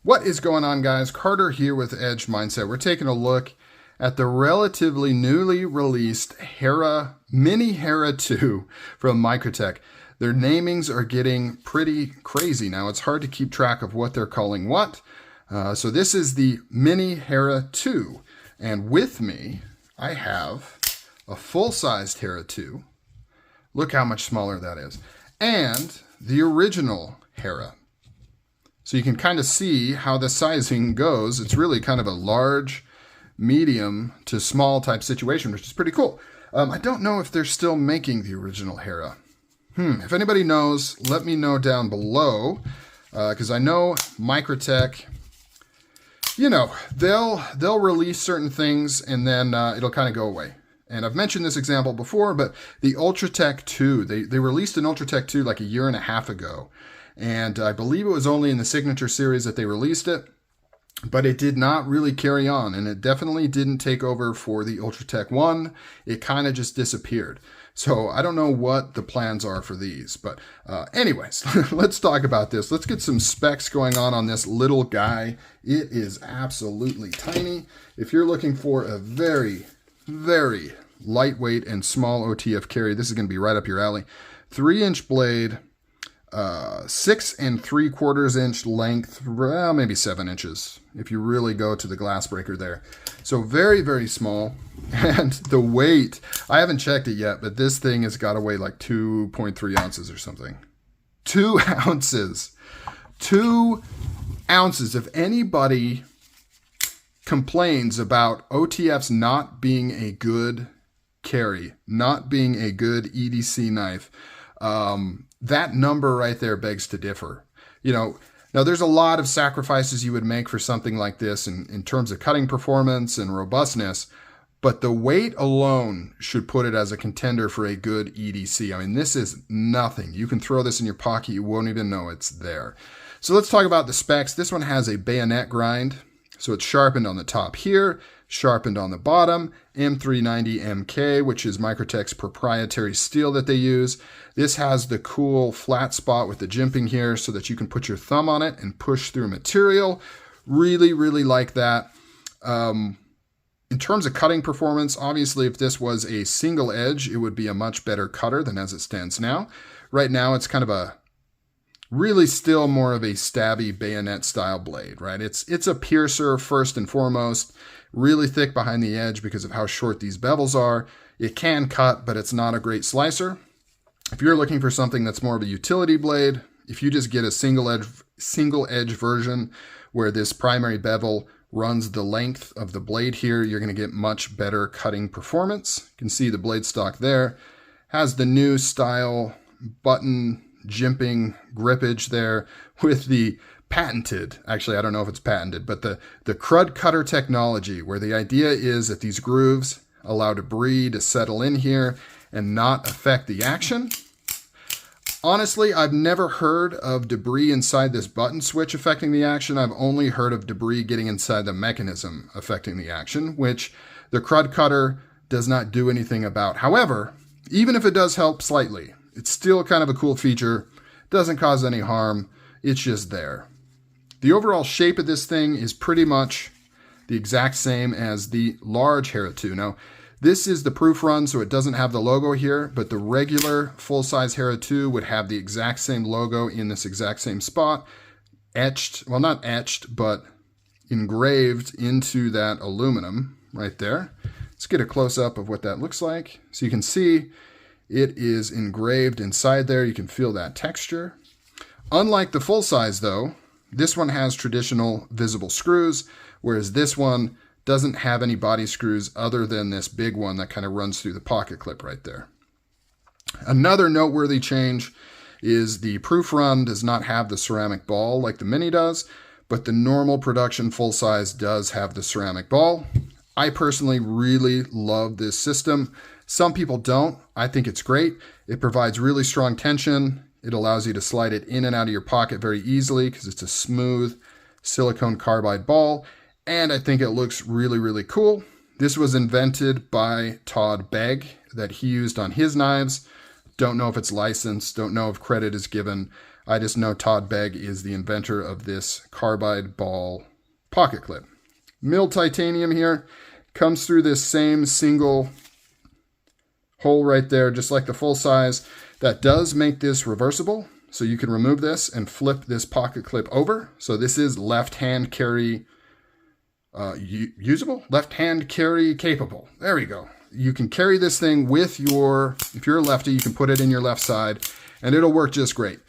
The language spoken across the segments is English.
What is going on, guys? Carter here with Edge Mindset. We're taking a look at the relatively newly released Mini Hera 2 from Microtech. Their namings are getting pretty crazy now. It's hard to keep track of what they're calling what. So this is the Mini Hera 2. And with me, I have a full-sized Hera 2. Look how much smaller that is. And the original Hera. So you can kind of see how the sizing goes. It's really kind of a large, medium to small type situation, which is pretty cool. I don't know if they're still making the original Hera. If anybody knows, let me know down below. Because I know Microtech, you know, they'll release certain things and then it'll kind of go away. And I've mentioned this example before, but the Ultratech 2, they released an Ultratech 2 like a year and a half ago. And I believe it was only in the Signature series that they released it, but it did not really carry on, and it definitely didn't take over for the Ultratech 1. It kind of just disappeared. So I don't know what the plans are for these, but anyways, let's talk about this. Let's get some specs going on this little guy. It is absolutely tiny. If you're looking for a very, very lightweight and small OTF carry, this is going to be right up your alley. 3-inch blade. 6 3/4 inch length, well, maybe 7 inches if you really go to the glass breaker there. So very, very small. And the weight, I haven't checked it yet, but this thing has got to weigh like 2.3 ounces or something. 2 ounces. 2 ounces. If anybody complains about OTFs not being a good carry, not being a good EDC knife, that number right there begs to differ. You know, now there's a lot of sacrifices you would make for something like this in terms of cutting performance and robustness, but the weight alone should put it as a contender for a good EDC. I mean, this is nothing. You can throw this in your pocket, you won't even know it's there. So let's talk about the specs. This one has a bayonet grind. So it's sharpened on the top here, sharpened on the bottom, M390 MK, which is Microtech's proprietary steel that they use. This has the cool flat spot with the jimping here so that you can put your thumb on it and push through material. Really, really like that. In terms of cutting performance, obviously if this was a single edge, it would be a much better cutter than as it stands now. Right now it's kind of a really still more of a stabby bayonet style blade, right? It's a piercer first and foremost, really thick behind the edge because of how short these bevels are. It can cut, but it's not a great slicer. If you're looking for something that's more of a utility blade, if you just get a single edge version where this primary bevel runs the length of the blade here, you're going to get much better cutting performance. You can see the blade stock there. Has the new style button jimping grippage there with the patented, actually I don't know if it's patented, but the crud cutter technology, where the idea is that these grooves allow debris to settle in here and not affect the action. Honestly, I've never heard of debris inside this button switch affecting the action. I've only heard of debris getting inside the mechanism affecting the action, which the crud cutter does not do anything about. However, even if it does help slightly, it's still kind of a cool feature. Doesn't cause any harm. It's just there. The overall shape of this thing is pretty much the exact same as the large Hera 2. Now, this is the proof run, so it doesn't have the logo here, but the regular full-size Hera 2 would have the exact same logo in this exact same spot. Etched, well, not etched, but engraved into that aluminum right there. Let's get a close-up of what that looks like. So you can see it is engraved inside there. You can feel that texture. Unlike the full size though, this one has traditional visible screws, whereas this one doesn't have any body screws other than this big one that kind of runs through the pocket clip right there. Another noteworthy change is the proof run does not have the ceramic ball like the Mini does, but the normal production full size does have the ceramic ball. I personally really love this system. Some people don't. I think it's great. It provides really strong tension. It allows you to slide it in and out of your pocket very easily because it's a smooth silicone carbide ball. And I think it looks really, really cool. This was invented by Todd Begg that he used on his knives. Don't know if it's licensed. Don't know if credit is given. I just know Todd Begg is the inventor of this carbide ball pocket clip. Milled titanium here, comes through this same single hole right there, just like the full size. That does make this reversible, so you can remove this and flip this pocket clip over. So this is left-hand carry usable, left-hand carry capable. There we go. You can carry this thing with your, if you're a lefty, you can put it in your left side and it'll work just great,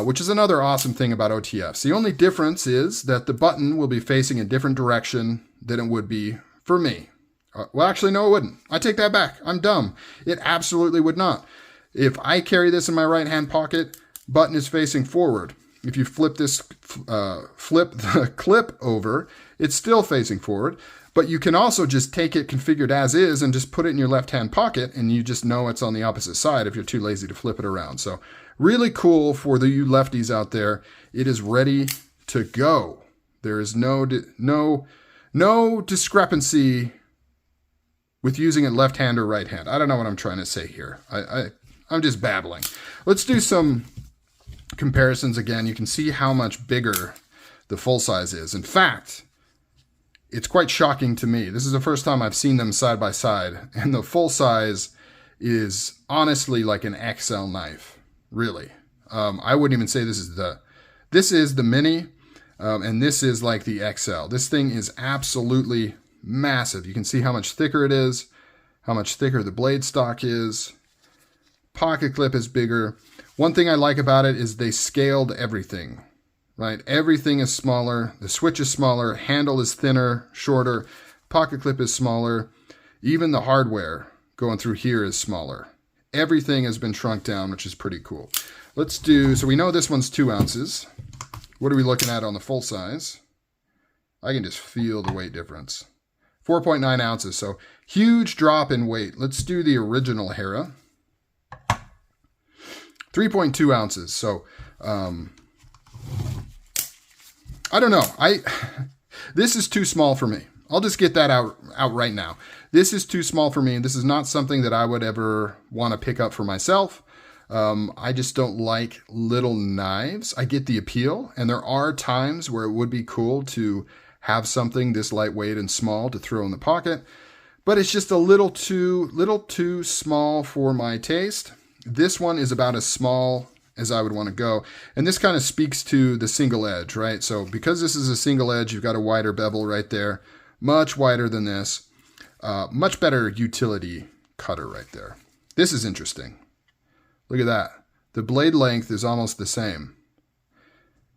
which is another awesome thing about OTFs. The only difference is that the button will be facing a different direction than it would be for me. Well, actually, no, it wouldn't. I take that back. I'm dumb. It absolutely would not. If I carry this in my right-hand pocket, button is facing forward. If you flip this, flip the clip over, it's still facing forward. But you can also just take it configured as is and just put it in your left-hand pocket, and you just know it's on the opposite side if you're too lazy to flip it around. So really cool for you lefties out there. It is ready to go. There is no discrepancy with using it left hand or right hand. I don't know what I'm trying to say here. I'm just babbling. Let's do some comparisons again. You can see how much bigger the full size is. In fact, it's quite shocking to me. This is the first time I've seen them side by side, and the full size is honestly like an XL knife, really. I wouldn't even say this is the mini, and this is like the XL. This thing is absolutely massive. You can see how much thicker it is, how much thicker the blade stock is. Pocket clip is bigger. One thing I like about it is they scaled everything, right? Everything is smaller. The switch is smaller. Handle is thinner, shorter. Pocket clip is smaller. Even the hardware going through here is smaller. Everything has been shrunk down, which is pretty cool. Let's do, so we know this one's 2 ounces. What are we looking at on the full size? I can just feel the weight difference. 4.9 ounces, so huge drop in weight. Let's do the original Hera. 3.2 ounces. So, I don't know. This is too small for me. I'll just get that out right now. This is too small for me. This is not something that I would ever want to pick up for myself. I just don't like little knives. I get the appeal, and there are times where it would be cool to have something this lightweight and small to throw in the pocket, but it's just a little too small for my taste. This one is about as small as I would want to go. And this kind of speaks to the single edge, right? So because this is a single edge, you've got a wider bevel right there, much wider than this, much better utility cutter right there. This is interesting. Look at that. The blade length is almost the same,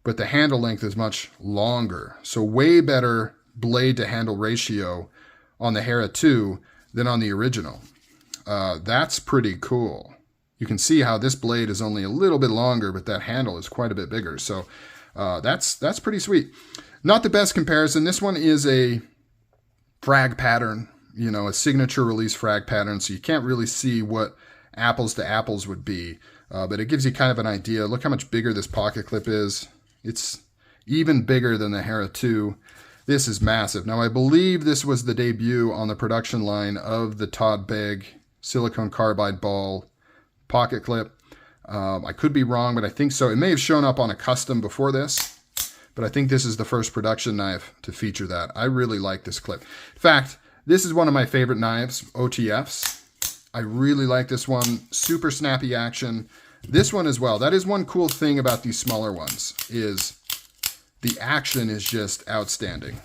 but the handle length is much longer. So way better blade to handle ratio on the Hera 2 than on the original. That's pretty cool. You can see how this blade is only a little bit longer, but that handle is quite a bit bigger. So that's pretty sweet. Not the best comparison. This one is a frag pattern, you know, a signature release frag pattern. So you can't really see what apples to apples would be, but it gives you kind of an idea. Look how much bigger this pocket clip is. It's even bigger than the Hera 2. This is massive. Now, I believe this was the debut on the production line of the Todd Begg silicone carbide ball pocket clip. I could be wrong, but I think so. It may have shown up on a custom before this, but I think this is the first production knife to feature that. I really like this clip. In fact, this is one of my favorite knives, OTFs. I really like this one. Super snappy action. This one as well. That is one cool thing about these smaller ones, is the action is just outstanding.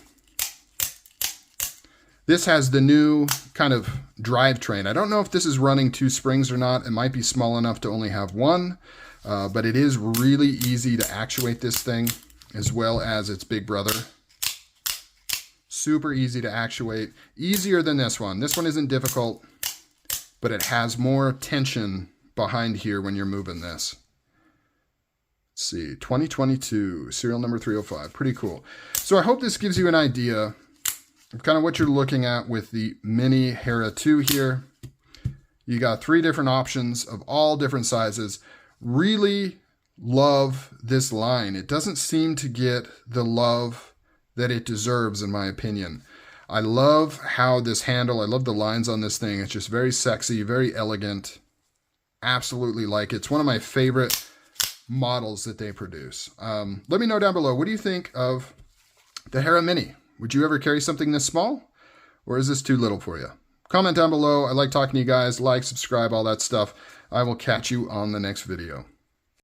This has the new kind of drivetrain. I don't know if this is running 2 springs or not. It might be small enough to only have one, but it is really easy to actuate this thing, as well as its big brother. Super easy to actuate. Easier than this one. This one isn't difficult, but it has more tension behind here when you're moving this. Let's see, 2022, serial number 305. Pretty cool. So I hope this gives you an idea of kind of what you're looking at with the Mini Hera 2 here. You got 3 different options of all different sizes. Really love this line. It doesn't seem to get the love that it deserves, in my opinion. I love how this handle, I love the lines on this thing. It's just very sexy, very elegant. Absolutely like it. It's one of my favorite models that they produce. Let me know down below, what do you think of the Hera Mini? Would you ever carry something this small? Or is this too little for you? Comment down below. I like talking to you guys. Like, subscribe, all that stuff. I will catch you on the next video.